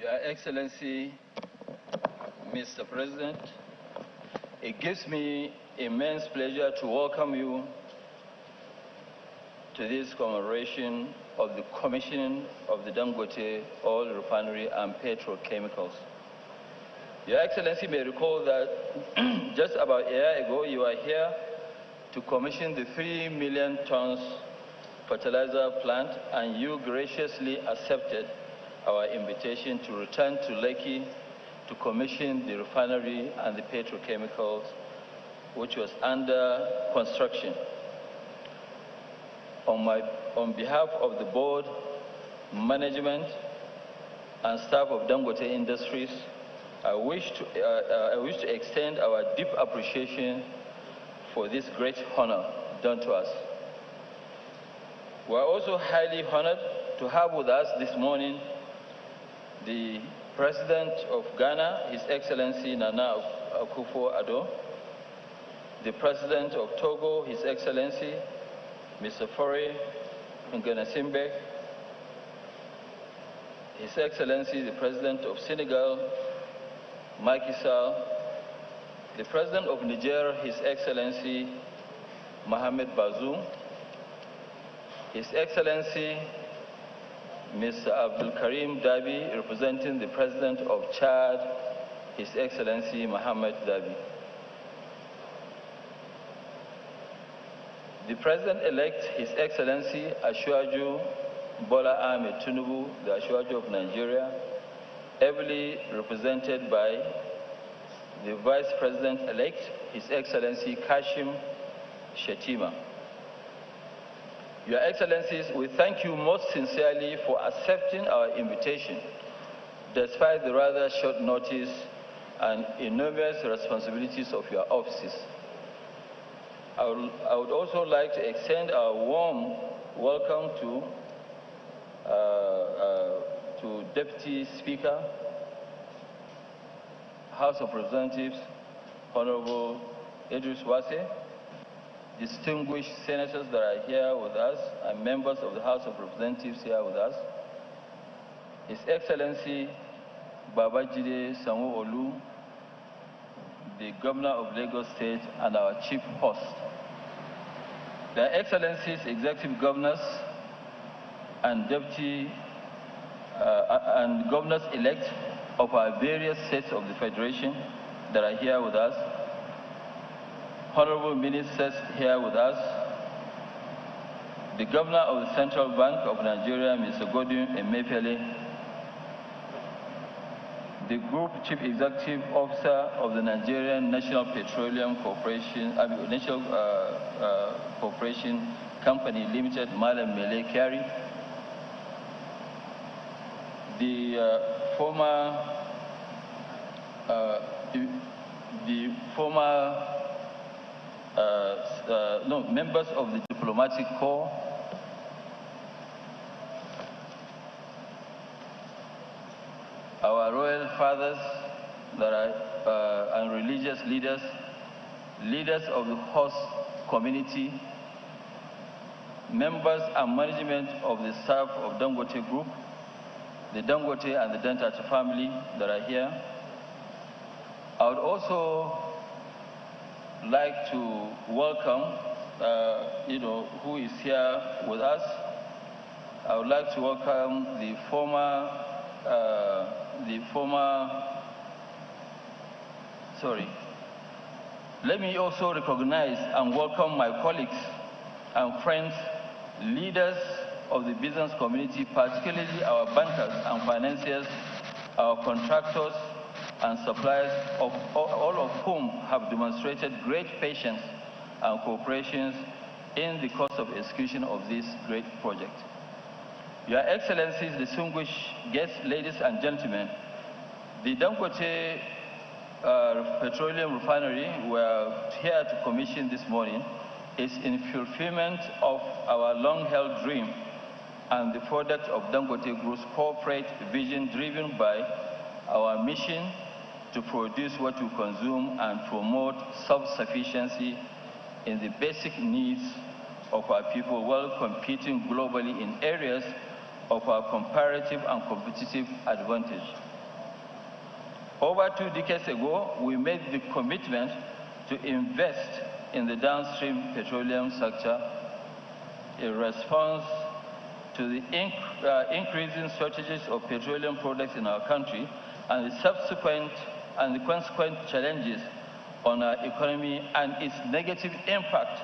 Your Excellency, Mr. President, it gives me immense pleasure to welcome you to this commemoration of the commissioning of the Dangote Oil Refinery and Petrochemicals. Your Excellency may recall that just about a year ago you were here to commission the 3 million tons fertilizer plant, and you graciously accepted our invitation to return to Lekki to commission the refinery and the petrochemicals, which was under construction. On behalf of the board, management, and staff of Dangote Industries, I wish to extend our deep appreciation for this great honor done to us. We are also highly honored to have with us this morning the President of Ghana, His Excellency Nana Akufo-Addo, the President of Togo, His Excellency Mr. Faure Gnassingbé, His Excellency the President of Senegal, Macky Sall, the President of Niger, His Excellency Mohamed Bazoum, His Excellency Mr. Abdul Karim Dabi, representing the President of Chad, His Excellency Mohamed Dabi. The President-elect, His Excellency Asiwaju Bola Ahmed Tinubu, the Asiwaju of Nigeria, ably represented by the Vice President-elect, His Excellency Kashim Shettima. Your Excellencies, we thank you most sincerely for accepting our invitation, despite the rather short notice and enormous responsibilities of your offices. I would also like to extend our warm welcome to Deputy Speaker, House of Representatives, Honorable Idris Wase, distinguished senators that are here with us, and members of the House of Representatives here with us, His Excellency Babajide Sanwo-Olu, the Governor of Lagos State, and our Chief Host. Their Excellencies, Executive Governors, and Deputy and Governors-elect of our various states of the Federation that are here with us, Honorable Ministers here with us, the Governor of the Central Bank of Nigeria, Mr. Godwin Emefiele, the Group Chief Executive Officer of the Nigerian National Petroleum Corporation, Corporation Company Limited, Malam Mele Kyari, the members of the Diplomatic Corps, our royal fathers that are, and religious leaders, leaders of the host community, members and management of the staff of Dangote Group, the Dangote and the Dantata family that are here. I would also like to welcome, who is here with us. I would like to welcome the Let me also recognize and welcome my colleagues and friends, leaders of the business community, particularly our bankers and financiers, our contractors and suppliers, all of whom have demonstrated great patience and cooperation in the course of execution of this great project. Your Excellencies, distinguished guests, ladies and gentlemen, the Dangote Petroleum Refinery we are here to commission this morning is in fulfillment of our long-held dream and the product of Dangote Group's corporate vision, driven by our mission to produce what we consume and promote self-sufficiency in the basic needs of our people while competing globally in areas of our comparative and competitive advantage. Over 2 decades ago, we made the commitment to invest in the downstream petroleum sector in response to the increasing shortages of petroleum products in our country and the consequent challenges on our economy and its negative impact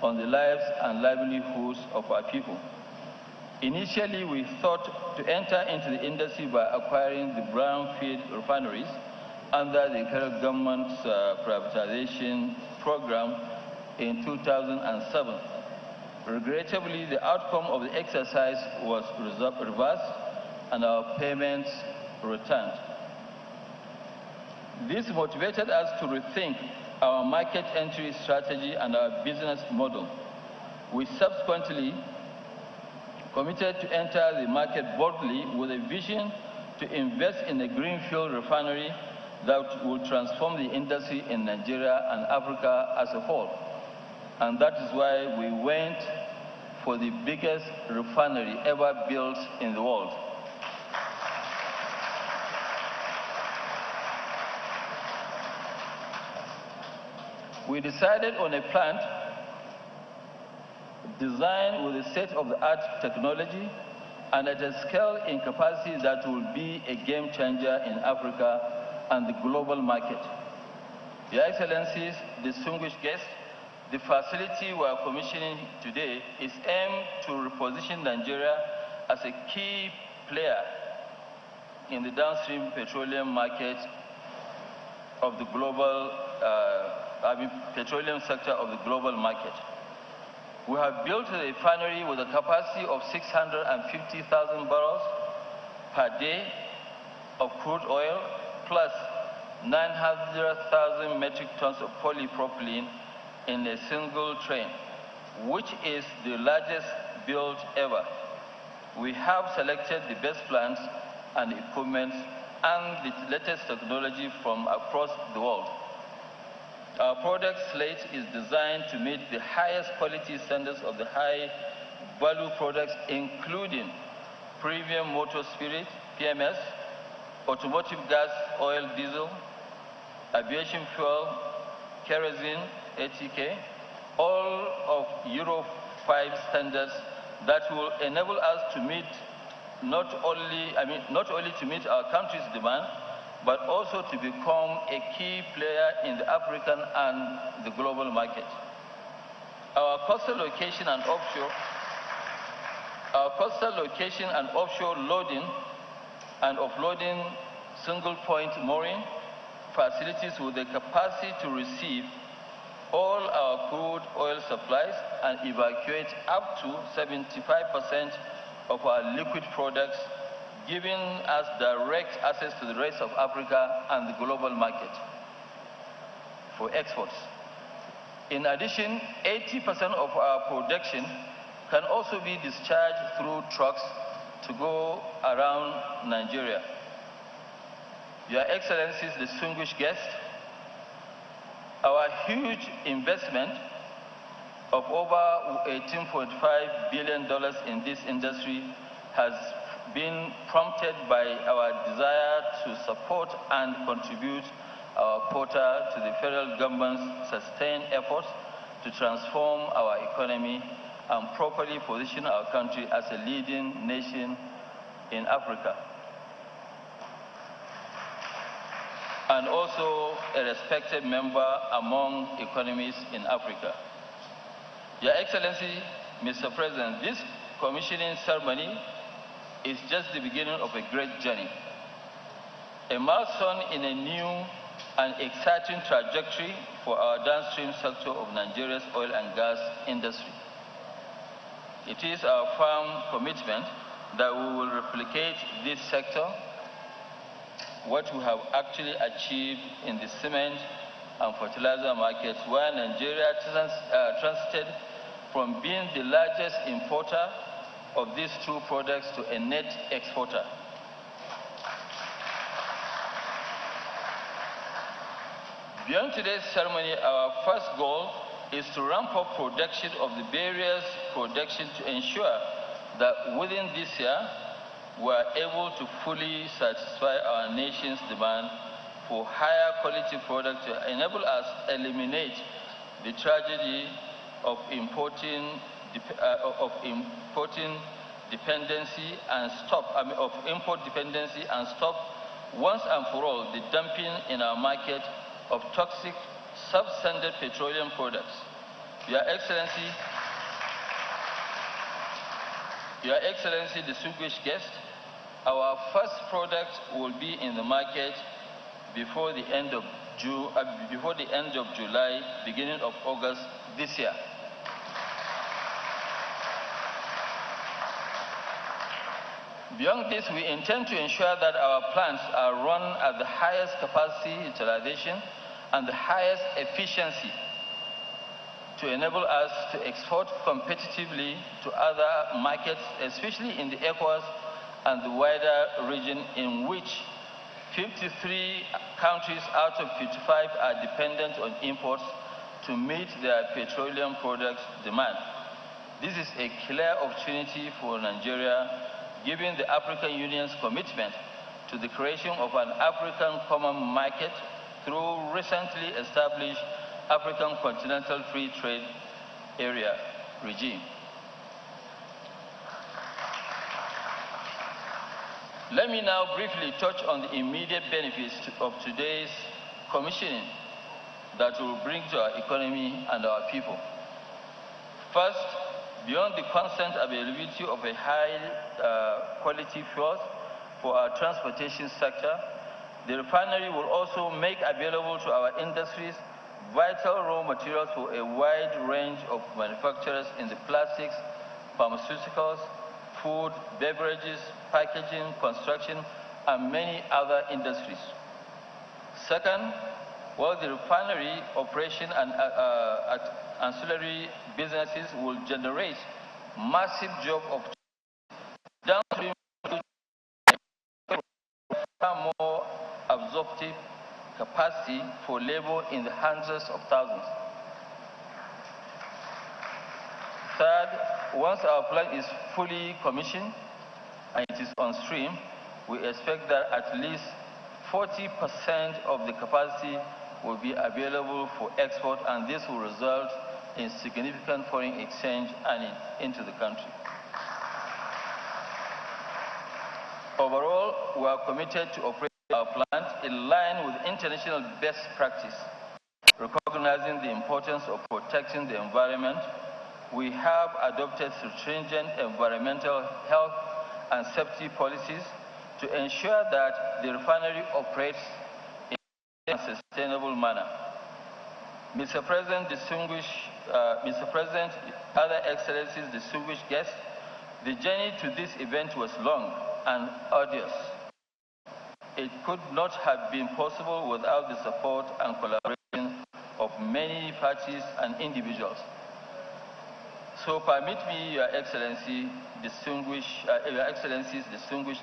on the lives and livelihoods of our people. Initially, we thought to enter into the industry by acquiring the brownfield refineries under the current government's privatization program in 2007. Regrettably, the outcome of the exercise was reversed and our payments returned. This motivated us to rethink our market entry strategy and our business model. We subsequently committed to enter the market boldly with a vision to invest in a greenfield refinery that will transform the industry in Nigeria and Africa as a whole. And that is why we went for the biggest refinery ever built in the world. We decided on a plant designed with a state-of-the-art technology and at a scale in capacity that will be a game changer in Africa and the global market. Your Excellencies, distinguished guests, the facility we are commissioning today is aimed to reposition Nigeria as a key player in the downstream petroleum market of the global petroleum sector of the global market. We have built a refinery with a capacity of 650,000 barrels per day of crude oil, plus 900,000 metric tons of polypropylene in a single train, which is the largest built ever. We have selected the best plants and equipment and the latest technology from across the world. Our product slate is designed to meet the highest quality standards of the high-value products, including premium motor spirit, PMS, automotive gas, oil, diesel, aviation fuel, kerosene, ATK, all of Euro 5 standards that will enable us to meet not only to meet our country's demand, but also to become a key player in the African and the global market. Our coastal location and offshore loading and offloading single-point mooring facilities with the capacity to receive all our crude oil supplies and evacuate up to 75% of our liquid products, giving us direct access to the rest of Africa and the global market for exports. In addition, 80% of our production can also be discharged through trucks to go around Nigeria. Your Excellencies, distinguished guests, our huge investment of over $18.5 billion in this industry has been prompted by our desire to support and contribute our quota to the federal government's sustained efforts to transform our economy and properly position our country as a leading nation in Africa, and also a respected member among economies in Africa. Your Excellency, Mr. President, this commissioning ceremony is just the beginning of a great journey, a milestone in a new and exciting trajectory for our downstream sector of Nigeria's oil and gas industry. It is our firm commitment that we will replicate this sector, what we have actually achieved in the cement and fertilizer markets, where Nigeria transited from being the largest importer of these two products to a net exporter. Beyond today's ceremony, our first goal is to ramp up production of the various production to ensure that within this year, we are able to fully satisfy our nation's demand for higher quality products to enable us to eliminate the tragedy of importing dependency and import dependency and stop once and for all the dumping in our market of toxic substandard petroleum products. Your Excellency, distinguished guests, our first product will be in the market before the end of July, beginning of August this year. Beyond this, we intend to ensure that our plants are run at the highest capacity utilization and the highest efficiency to enable us to export competitively to other markets, especially in the ECOWAS and the wider region, in which 53 countries out of 55 are dependent on imports to meet their petroleum products demand. This is a clear opportunity for Nigeria, given the African Union's commitment to the creation of an African common market through recently established African Continental Free Trade Area regime. Let me now briefly touch on the immediate benefits of today's commissioning that will bring to our economy and our people. First, beyond the constant availability of a high quality fuel for our transportation sector, the refinery will also make available to our industries vital raw materials for a wide range of manufacturers in the plastics, pharmaceuticals, food, beverages, packaging, construction, and many other industries. Second, while the refinery operation and ancillary businesses will generate massive job opportunities, downstream more absorptive capacity for labor in the hundreds of thousands. Third, once our plant is fully commissioned and it is on stream, we expect that at least 40% of the capacity will be available for export, and this will result in significant foreign exchange earning into the country. Overall, we are committed to operate our plant in line with international best practice, recognizing the importance of protecting the environment. We have adopted stringent environmental health and safety policies to ensure that the refinery operates in a sustainable manner. Mr. President, other excellencies, distinguished guests, the journey to this event was long and arduous. It could not have been possible without the support and collaboration of many parties and individuals. So permit me, Your Excellencies, distinguished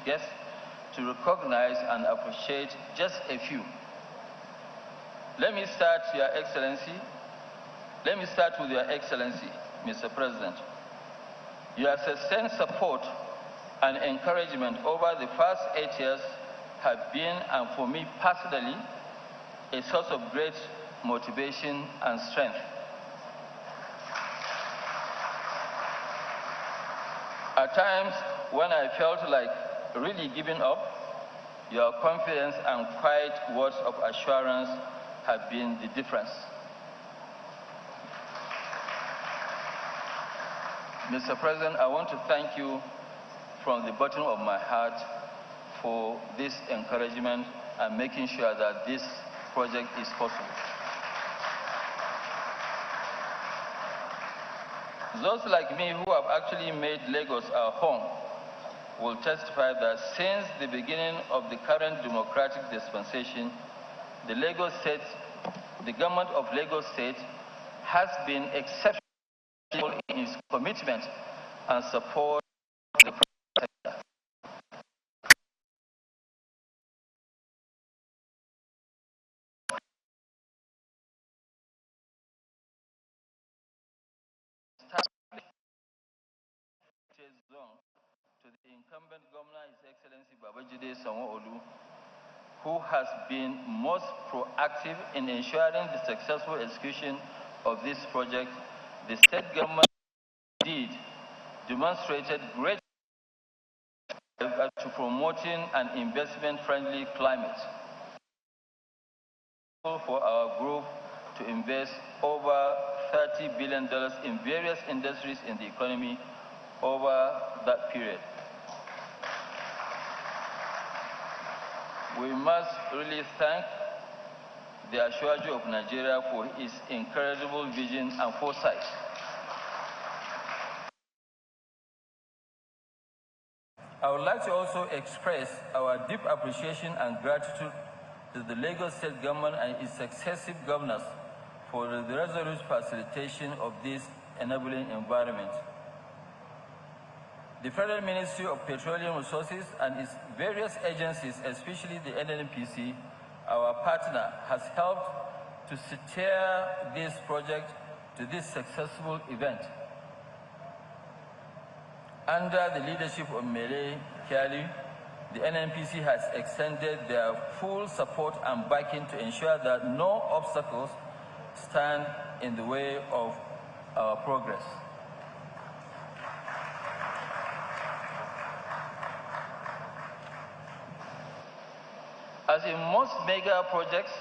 guests, to recognize and appreciate just a few. Let me start with Your Excellency, Mr. President. Your sustained support and encouragement over the past 8 years have been, and for me personally, a source of great motivation and strength. At times, when I felt like really giving up, your confidence and quiet words of assurance have been the difference. Mr. President, I want to thank you from the bottom of my heart for this encouragement and making sure that this project is possible. Those like me who have actually made Lagos our home will testify that since the beginning of the current democratic dispensation, the government of Lagos State has been exceptional in its commitment and support of the private sector. To the incumbent governor, His Excellency Babajide Sanwo-Olu, who has been most proactive in ensuring the successful execution of this project, the state government indeed demonstrated great to promoting an investment-friendly climate for our group to invest over $30 billion in various industries in the economy over that period. We must really thank the Ashwaju of Nigeria for his incredible vision and foresight. I would like to also express our deep appreciation and gratitude to the Lagos State Government and its successive governors for the resolute facilitation of this enabling environment. The Federal Ministry of Petroleum Resources and its various agencies, especially the NNPC, our partner, has helped to steer this project to this successful event. Under the leadership of Mele Kyari, the NNPC has extended their full support and backing to ensure that no obstacles stand in the way of our progress. As in most mega projects,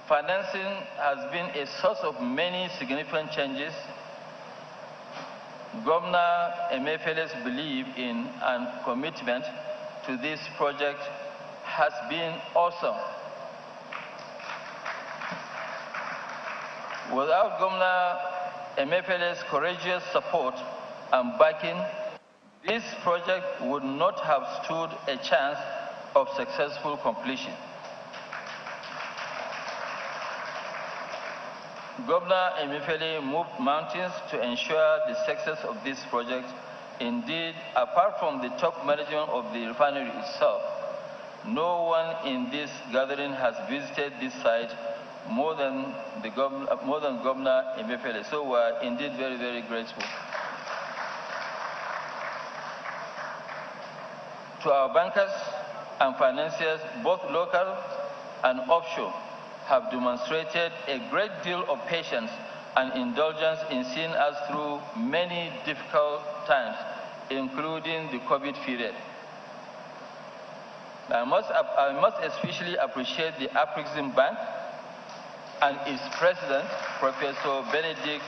financing has been a source of many significant changes. Governor Emefiele's belief in and commitment to this project has been awesome. Without Governor Emefiele's courageous support and backing, this project would not have stood a chance of successful completion. Governor Emefiele moved mountains to ensure the success of this project. Indeed, apart from the top management of the refinery itself, no one in this gathering has visited this site more than Governor Emefiele. So we are indeed very, very grateful. To our bankers and financiers, both local and offshore, have demonstrated a great deal of patience and indulgence in seeing us through many difficult times, including the COVID period. I must especially appreciate the Afrexim Bank and its president, Professor Benedict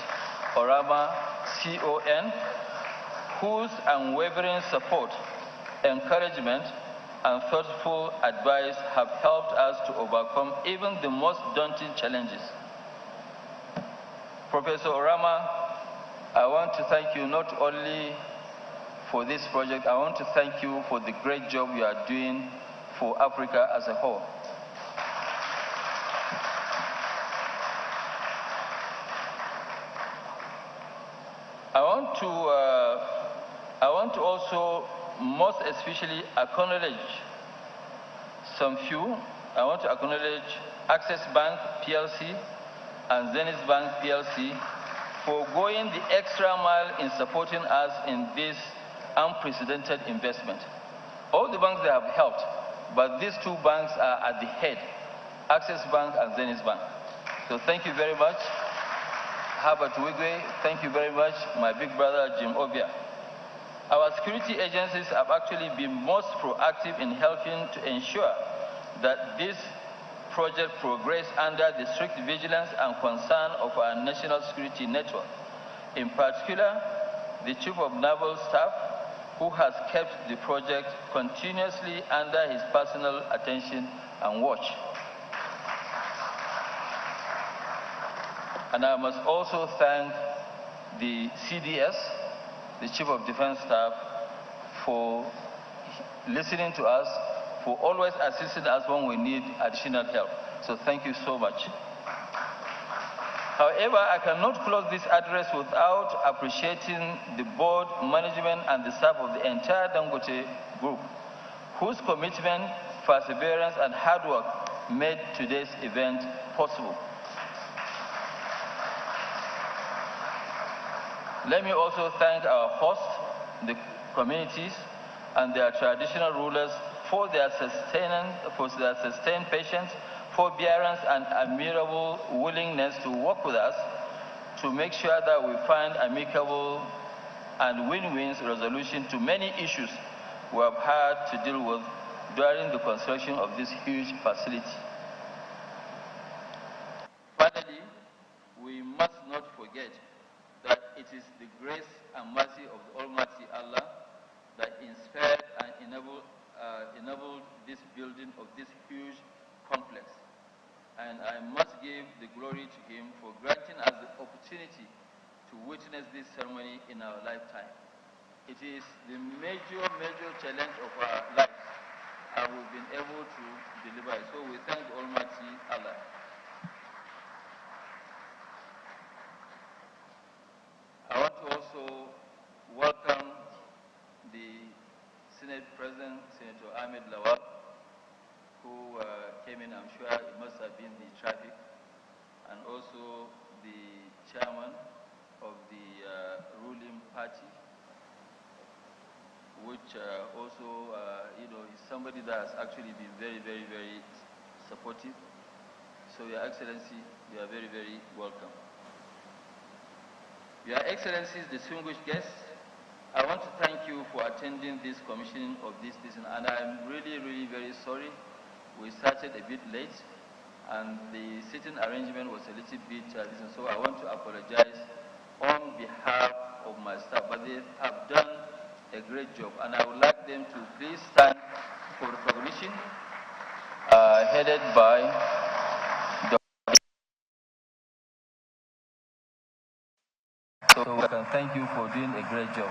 Orama, CON, whose unwavering support, encouragement, and thoughtful advice have helped us to overcome even the most daunting challenges. Professor Orama, I want to thank you not only for this project, I want to thank you for the great job you are doing for Africa as a whole. I want to also most especially acknowledge some few. I want to acknowledge Access Bank PLC and Zenith Bank PLC for going the extra mile in supporting us in this unprecedented investment. All the banks they have helped, but these two banks are at the head, Access Bank and Zenith Bank. So thank you very much. Herbert Wigwe, thank you very much. My big brother, Jim Ovia. Our security agencies have actually been most proactive in helping to ensure that this project progress under the strict vigilance and concern of our national security network. In particular, the Chief of Naval Staff, who has kept the project continuously under his personal attention and watch. And I must also thank the CDS, the Chief of Defense Staff, for listening to us, for always assisting us when we need additional help. So thank you so much. However, I cannot close this address without appreciating the board, management, and the staff of the entire Dangote Group, whose commitment, perseverance, and hard work made today's event possible. Let me also thank our hosts, the communities, and their traditional rulers for their sustained patience, forbearance, and admirable willingness to work with us to make sure that we find amicable and win-win resolution to many issues we have had to deal with during the construction of this huge facility. Finally, we must not forget that it is the grace and mercy of the Almighty Allah that inspired and enabled this building of this huge complex. And I must give the glory to him for granting us the opportunity to witness this ceremony in our lifetime. It is the major challenge of our lives, and we've been able to deliver it. So we thank the Almighty Allah. I want to also welcome the Senate President, Senator Ahmed Lawal, who came in. I'm sure it must have been the traffic, and also the chairman of the ruling party, which also, is somebody that has actually been very supportive. So, Your Excellency, you are very welcome. Your Excellencies, distinguished guests, I want to thank you for attending this commissioning of this season, and I'm really very sorry. We started a bit late, and the sitting arrangement was a little bit different, so I want to apologize on behalf of my staff, but they have done a great job, and I would like them to please stand for recognition, headed by so we can thank you for doing a great job.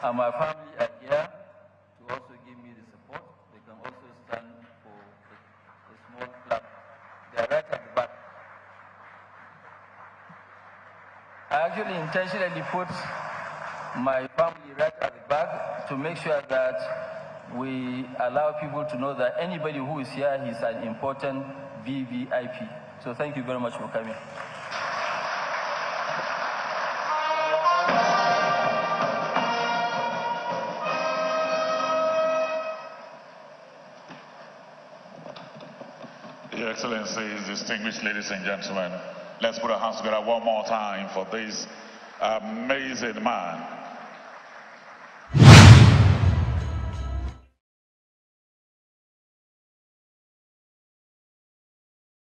And my family are here to also give me the support. They can also stand for a small clap. They are right at the back. I actually intentionally put my family right at the back to make sure that we allow people to know that anybody who is here is an important VVIP. So thank you very much for coming. Your Excellencies, distinguished ladies and gentlemen, let's put our hands together one more time for this amazing man.